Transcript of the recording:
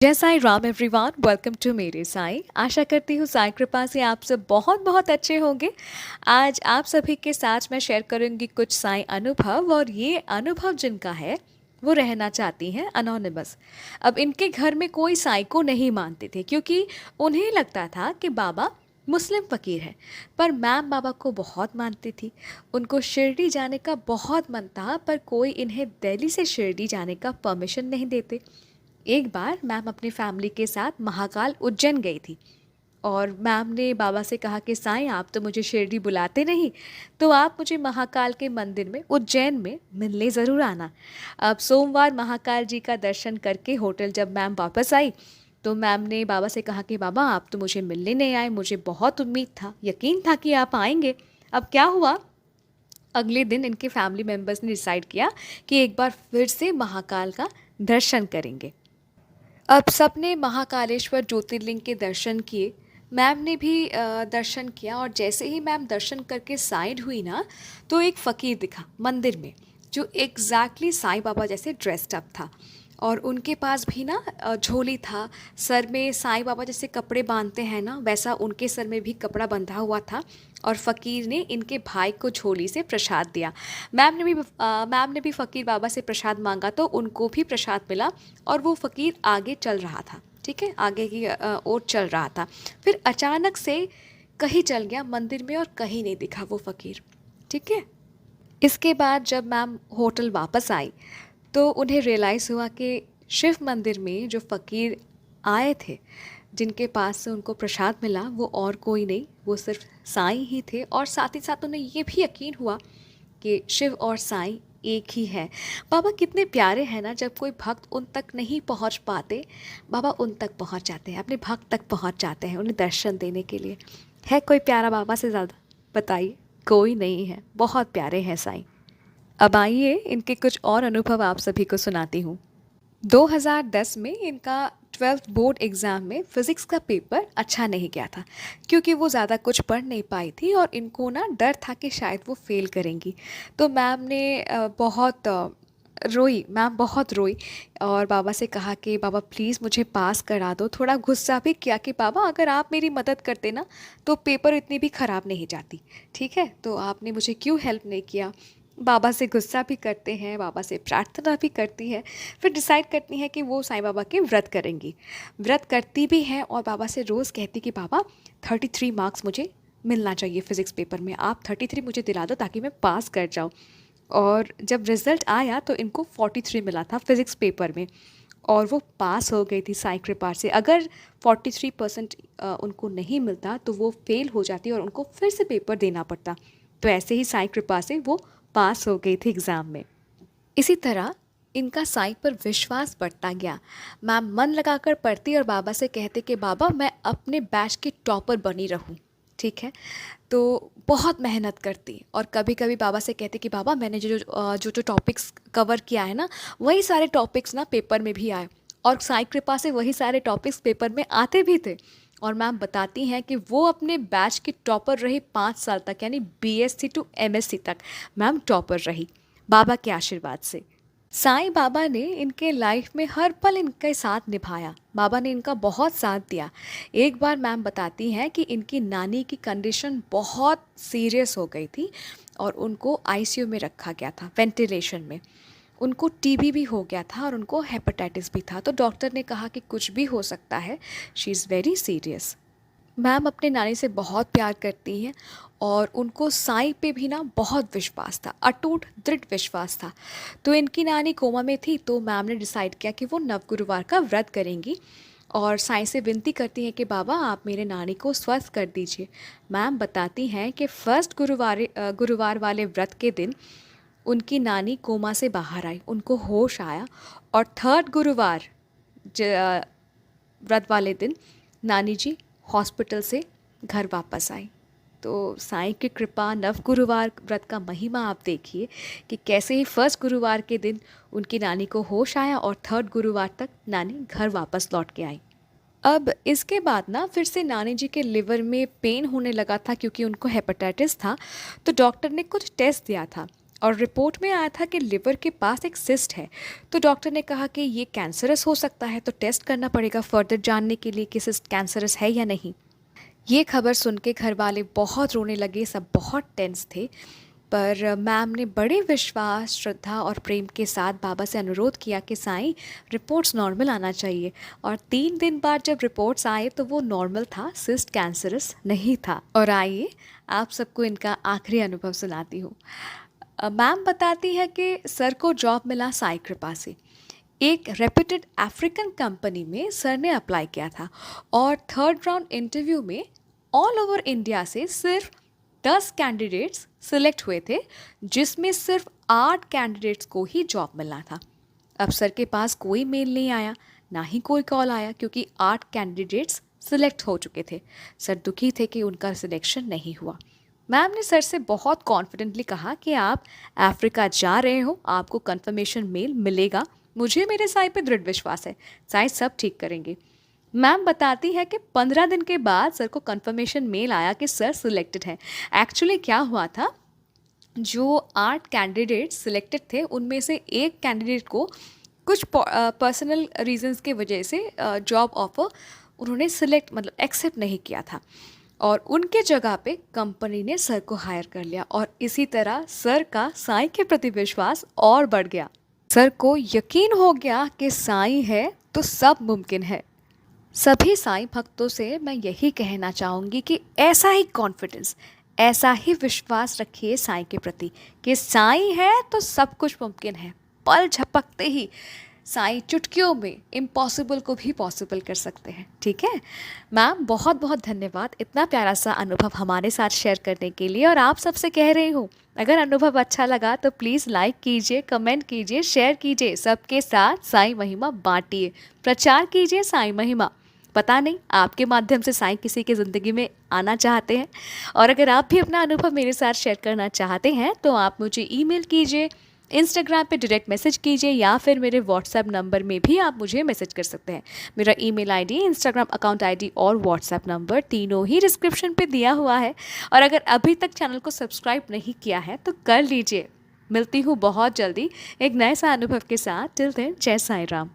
जय Sai Ram everyone, welcome to मेरे साईं। आशा करती हूँ साईं कृपा से आप सब बहुत बहुत अच्छे होंगे। आज आप सभी के साथ मैं शेयर करूँगी कुछ साईं अनुभव, और ये अनुभव जिनका है वो रहना चाहती हैं अनोनिमस। अब इनके घर में कोई साईं को नहीं मानते थे, क्योंकि उन्हें लगता था कि बाबा मुस्लिम फ़कीर है। पर मैम बाबा को बहुत मानती थी। उनको शिरडी जाने का बहुत मन था, पर कोई इन्हें दिल्ली से शिरडी जाने का परमिशन नहीं देते। एक बार मैम अपनी फैमिली के साथ महाकाल उज्जैन गई थी, और मैम ने बाबा से कहा कि साईं, आप तो मुझे शिरडी बुलाते नहीं, तो आप मुझे महाकाल के मंदिर में उज्जैन में मिलने ज़रूर आना। अब सोमवार महाकाल जी का दर्शन करके होटल जब मैम वापस आई, तो मैम ने बाबा से कहा कि बाबा, आप तो मुझे मिलने नहीं आए, मुझे बहुत उम्मीद था, यकीन था कि आप आएंगे। अब क्या हुआ, अगले दिन इनके फैमिली मेम्बर्स ने डिसाइड किया कि एक बार फिर से महाकाल का दर्शन करेंगे। अब सबने महाकालेश्वर ज्योतिर्लिंग के दर्शन किए। मैम ने भी दर्शन किया, और जैसे ही मैम दर्शन करके साइड हुई ना, तो एक फ़कीर दिखा मंदिर में, जो एग्जैक्टली साईं बाबा जैसे ड्रेस्ड अप था। और उनके पास भी ना झोली था, सर में साईं बाबा जैसे कपड़े बांधते हैं ना, वैसा उनके सर में भी कपड़ा बंधा हुआ था। और फ़कीर ने इनके भाई को झोली से प्रसाद दिया। मैम ने भी फ़कीर बाबा से प्रसाद मांगा, तो उनको भी प्रसाद मिला। और वो फ़कीर आगे चल रहा था, ठीक है, आगे की ओर चल रहा था। फिर अचानक से कहीं चल गया मंदिर में, और कहीं नहीं दिखा वो फ़कीर, ठीक है। इसके बाद जब मैम होटल वापस आई, तो उन्हें रियलाइज़ हुआ कि शिव मंदिर में जो फ़कीर आए थे, जिनके पास से उनको प्रसाद मिला, वो और कोई नहीं, वो सिर्फ साईं ही थे। और साथ ही साथ उन्हें ये भी यकीन हुआ कि शिव और साईं एक ही है। बाबा कितने प्यारे हैं ना, जब कोई भक्त उन तक नहीं पहुंच पाते, बाबा उन तक पहुंच जाते हैं, अपने भक्त तक पहुंच जाते हैं उन्हें दर्शन देने के लिए। है कोई प्यारा बाबा से ज़्यादा? बताइए, कोई नहीं है। बहुत प्यारे हैं साईं। अब आइए इनके कुछ और अनुभव आप सभी को सुनाती हूँ। 2010 में इनका 12th बोर्ड एग्ज़ाम में फ़िज़िक्स का पेपर अच्छा नहीं गया था, क्योंकि वो ज़्यादा कुछ पढ़ नहीं पाई थी, और इनको ना डर था कि शायद वो फ़ेल करेंगी। तो मैम ने मैम बहुत रोई, और बाबा से कहा कि बाबा प्लीज़ मुझे पास करा दो। थोड़ा गुस्सा भी किया कि बाबा, अगर आप मेरी मदद करते ना, तो पेपर इतनी भी ख़राब नहीं जाती, ठीक है, तो आपने मुझे क्यों हेल्प नहीं किया। बाबा से गुस्सा भी करते हैं, बाबा से प्रार्थना भी करती है। फिर डिसाइड करती हैं कि वो साईं बाबा के व्रत करेंगी। व्रत करती भी हैं, और बाबा से रोज़ कहती कि बाबा 33 मार्क्स मुझे मिलना चाहिए फ़िज़िक्स पेपर में, आप 33 मुझे दिला दो ताकि मैं पास कर जाऊँ। और जब रिज़ल्ट आया तो इनको 43 मिला था फ़िज़िक्स पेपर में, और वो पास हो गई थी साईं कृपा से। अगर 43% उनको नहीं मिलता, तो वो फेल हो जाती और उनको फिर से पेपर देना पड़ता। तो ऐसे ही साईं कृपा से वो पास हो गई थी एग्ज़ाम में। इसी तरह इनका साईं पर विश्वास बढ़ता गया। मैम मन लगाकर पढ़ती और बाबा से कहते कि बाबा, मैं अपने बैच की टॉपर बनी रहूं, ठीक है। तो बहुत मेहनत करती, और कभी कभी बाबा से कहते कि बाबा, मैंने जो टॉपिक्स कवर किया है ना, वही सारे टॉपिक्स ना पेपर में भी आए, और साईं कृपा से वही सारे टॉपिक्स पेपर में आते भी थे। और मैम बताती हैं कि वो अपने बैच की टॉपर रही 5 साल तक, यानी बीएससी टू एमएससी तक मैम टॉपर रही, बाबा के आशीर्वाद से। साईं बाबा ने इनके लाइफ में हर पल इनके साथ निभाया। बाबा ने इनका बहुत साथ दिया। एक बार मैम बताती हैं कि इनकी नानी की कंडीशन बहुत सीरियस हो गई थी, और उनको आईसीयू में रखा गया था, वेंटिलेशन में। उनको टीबी भी हो गया था, और उनको हेपेटाइटिस भी था। तो डॉक्टर ने कहा कि कुछ भी हो सकता है, she is very serious. Ma'am अपने नानी से बहुत प्यार करती हैं, और उनको साईं पे भी ना बहुत विश्वास था, अटूट दृढ़ विश्वास था। तो इनकी नानी कोमा में थी, तो मैम ने डिसाइड किया कि वो नवगुरुवार का व्रत करेंगी, और साईं से विनती करती हैं कि बाबा, आप मेरे नानी को स्वस्थ कर दीजिए। मैम बताती हैं कि फर्स्ट गुरुवार वाले व्रत के दिन उनकी नानी कोमा से बाहर आई, उनको होश आया। और थर्ड गुरुवार व्रत वाले दिन नानी जी हॉस्पिटल से घर वापस आई। तो साईं की कृपा, नव गुरुवार व्रत का महिमा आप देखिए कि कैसे ही फर्स्ट गुरुवार के दिन उनकी नानी को होश आया, और थर्ड गुरुवार तक नानी घर वापस लौट के आई। अब इसके बाद ना फिर से नानी जी के लिवर में पेन होने लगा था, क्योंकि उनको हेपेटाइटिस था। तो डॉक्टर ने कुछ टेस्ट दिया था, और रिपोर्ट में आया था कि लिवर के पास एक सिस्ट है। तो डॉक्टर ने कहा कि ये कैंसरस हो सकता है, तो टेस्ट करना पड़ेगा फर्दर जानने के लिए कि सिस्ट कैंसरस है या नहीं। ये खबर सुन के घर वाले बहुत रोने लगे, सब बहुत टेंस थे। पर मैम ने बड़े विश्वास, श्रद्धा और प्रेम के साथ बाबा से अनुरोध किया कि साईं, रिपोर्ट्स नॉर्मल आना चाहिए। और 3 दिन बाद जब रिपोर्ट्स आए तो वो नॉर्मल था, सिस्ट कैंसरस नहीं था। और आइए आप सबको इनका आखिरी अनुभव सुनाती हूँ। मैम बताती है कि सर को जॉब मिला साईं कृपा से। एक रेप्यूटेड अफ्रीकन कंपनी में सर ने अप्लाई किया था और थर्ड राउंड इंटरव्यू में ऑल ओवर इंडिया से सिर्फ 10 कैंडिडेट्स सिलेक्ट हुए थे, जिसमें सिर्फ 8 कैंडिडेट्स को ही जॉब मिलना था। अब सर के पास कोई मेल नहीं आया, ना ही कोई कॉल आया, क्योंकि 8 कैंडिडेट्स सिलेक्ट हो चुके थे। सर दुखी थे कि उनका सिलेक्शन नहीं हुआ। मैम ने सर से बहुत कॉन्फिडेंटली कहा कि आप अफ्रीका जा रहे हो, आपको कंफर्मेशन मेल मिलेगा, मुझे मेरे साईं पे दृढ़ विश्वास है, साईं सब ठीक करेंगे। मैम बताती है कि 15 दिन के बाद सर को कंफर्मेशन मेल आया कि सर सिलेक्टेड हैं। एक्चुअली क्या हुआ था, जो 8 कैंडिडेट सिलेक्टेड थे उनमें से एक कैंडिडेट को कुछ पर्सनल रीजंस के वजह से जॉब ऑफर उन्होंने सिलेक्ट मतलब एक्सेप्ट नहीं किया था, और उनके जगह पे कंपनी ने सर को हायर कर लिया। और इसी तरह सर का साईं के प्रति विश्वास और बढ़ गया। सर को यकीन हो गया कि साईं है तो सब मुमकिन है। सभी साईं भक्तों से मैं यही कहना चाहूँगी कि ऐसा ही कॉन्फिडेंस, ऐसा ही विश्वास रखिए साईं के प्रति कि साईं है तो सब कुछ मुमकिन है। पल झपकते ही साईं चुटकियों में इम्पॉसिबल को भी पॉसिबल कर सकते हैं। ठीक है मैम, बहुत बहुत धन्यवाद इतना प्यारा सा अनुभव हमारे साथ शेयर करने के लिए। और आप सबसे कह रही हूँ, अगर अनुभव अच्छा लगा तो प्लीज़ लाइक कीजिए, कमेंट कीजिए, शेयर कीजिए, सबके साथ साईं महिमा बांटिए, प्रचार कीजिए साईं महिमा। पता नहीं आपके माध्यम से साईं किसी की ज़िंदगी में आना चाहते हैं। और अगर आप भी अपना अनुभव मेरे साथ शेयर करना चाहते हैं तो आप मुझे ईमेल कीजिए, इंस्टाग्राम पे डायरेक्ट मैसेज कीजिए, या फिर मेरे व्हाट्सएप नंबर में भी आप मुझे मैसेज कर सकते हैं। मेरा email ID, Instagram account ID और व्हाट्सएप नंबर तीनों ही डिस्क्रिप्शन पे दिया हुआ है। और अगर अभी तक चैनल को सब्सक्राइब नहीं किया है तो कर लीजिए। मिलती हूँ बहुत जल्दी एक नए सा अनुभव के साथ। टिल देन, जय साईं राम।